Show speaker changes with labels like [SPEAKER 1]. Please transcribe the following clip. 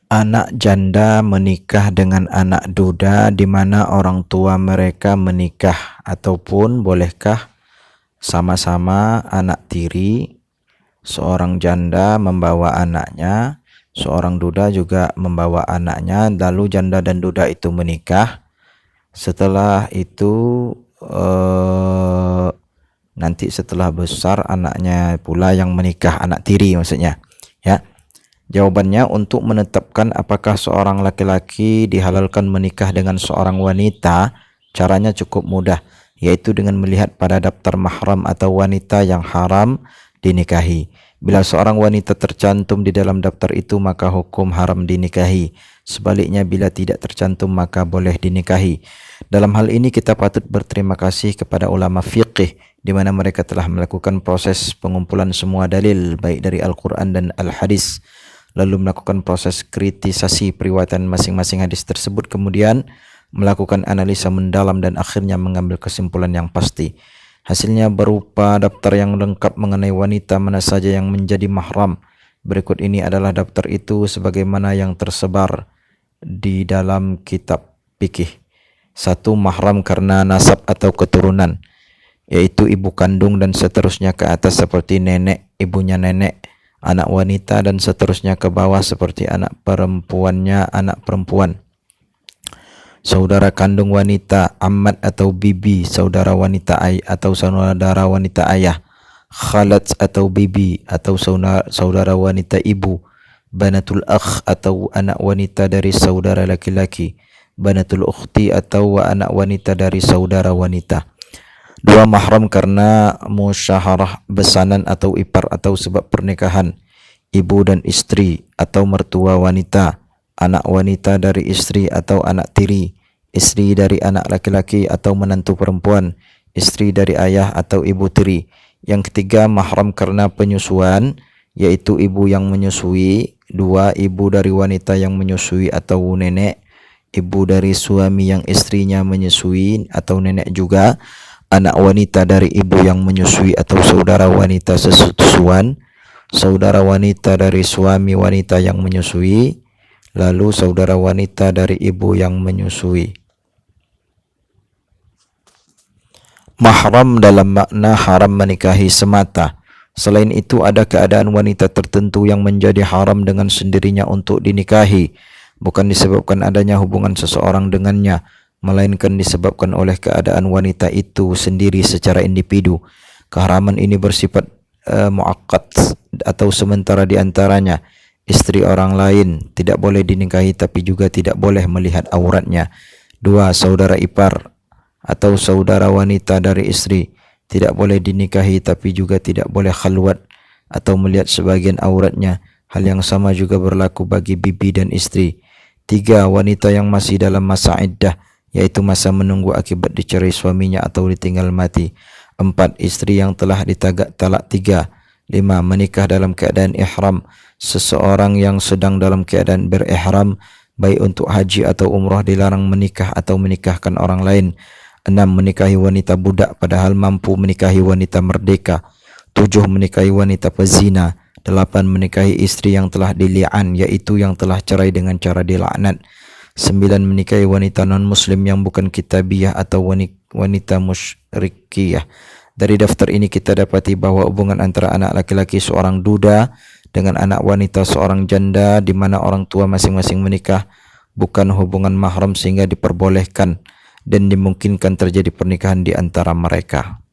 [SPEAKER 1] Anak janda menikah dengan anak duda di mana orang tua mereka menikah, ataupun bolehkah sama-sama anak tiri, seorang janda membawa anaknya, seorang duda juga membawa anaknya, lalu janda dan duda itu menikah. Setelah itu nanti setelah besar anaknya pula yang menikah, anak tiri maksudnya, ya. Jawabannya, untuk menetapkan apakah seorang laki-laki dihalalkan menikah dengan seorang wanita, caranya cukup mudah, yaitu dengan melihat pada daftar mahram atau wanita yang haram dinikahi. Bila seorang wanita tercantum di dalam daftar itu, maka hukum haram dinikahi. Sebaliknya, bila tidak tercantum, maka boleh dinikahi. Dalam hal ini kita patut berterima kasih kepada ulama fiqih, di mana mereka telah melakukan proses pengumpulan semua dalil baik dari Al-Quran dan Al-Hadis, lalu melakukan proses kritisasi periwayatan masing-masing hadis tersebut, kemudian melakukan analisa mendalam dan akhirnya mengambil kesimpulan yang pasti. Hasilnya berupa daftar yang lengkap mengenai wanita mana saja yang menjadi mahram. Berikut ini adalah daftar itu sebagaimana yang tersebar di dalam kitab fikih. 1. Mahram karena nasab atau keturunan, yaitu ibu kandung dan seterusnya ke atas seperti nenek, ibunya nenek, anak wanita dan seterusnya ke bawah seperti anak perempuannya anak perempuan. Saudara kandung wanita, ammat atau bibi, saudara wanita ayah atau saudara wanita ayah, khalat atau bibi atau saudara wanita ibu, banatul akh atau anak wanita dari saudara laki-laki, banatul ukhti atau anak wanita dari saudara wanita. 2. Mahram karena musyaharah besanan atau ipar atau sebab pernikahan, ibu dan istri atau mertua wanita, anak wanita dari istri atau anak tiri, istri dari anak laki-laki atau menantu perempuan, istri dari ayah atau ibu tiri. Yang ketiga, mahram karena penyusuan, yaitu ibu yang menyusui. 2. Ibu dari wanita yang menyusui atau nenek, ibu dari suami yang istrinya menyusui atau nenek juga, anak wanita dari ibu yang menyusui atau saudara wanita sesusuan, saudara wanita dari suami wanita yang menyusui, lalu saudara wanita dari ibu yang menyusui. Mahram dalam makna haram menikahi semata. Selain itu, ada keadaan wanita tertentu yang menjadi haram dengan sendirinya untuk dinikahi, bukan disebabkan adanya hubungan seseorang dengannya, melainkan disebabkan oleh keadaan wanita itu sendiri secara individu. Keharaman ini bersifat muakkad atau sementara. Di antaranya, istri orang lain tidak boleh dinikahi tapi juga tidak boleh melihat auratnya. 2. Saudara ipar atau saudara wanita dari istri tidak boleh dinikahi tapi juga tidak boleh khalwat atau melihat sebagian auratnya. Hal yang sama juga berlaku bagi bibi dan istri. 3. Wanita yang masih dalam masa iddah, yaitu masa menunggu akibat dicerai suaminya atau ditinggal mati. 4. Istri yang telah talak 3. 5. Menikah dalam keadaan ihram. Seseorang yang sedang dalam keadaan berihram, baik untuk haji atau umrah, dilarang menikah atau menikahkan orang lain. 6. Menikahi wanita budak padahal mampu menikahi wanita merdeka. 7. Menikahi wanita pezina. 8. Menikahi istri yang telah dili'an, yaitu yang telah cerai dengan cara dilaknat. 9. Menikahi wanita non-muslim yang bukan kitabiyah atau wanita musyrikiyah. Dari daftar ini kita dapati bahwa hubungan antara anak laki-laki seorang duda dengan anak wanita seorang janda di mana orang tua masing-masing menikah bukan hubungan mahram, sehingga diperbolehkan dan dimungkinkan terjadi pernikahan di antara mereka.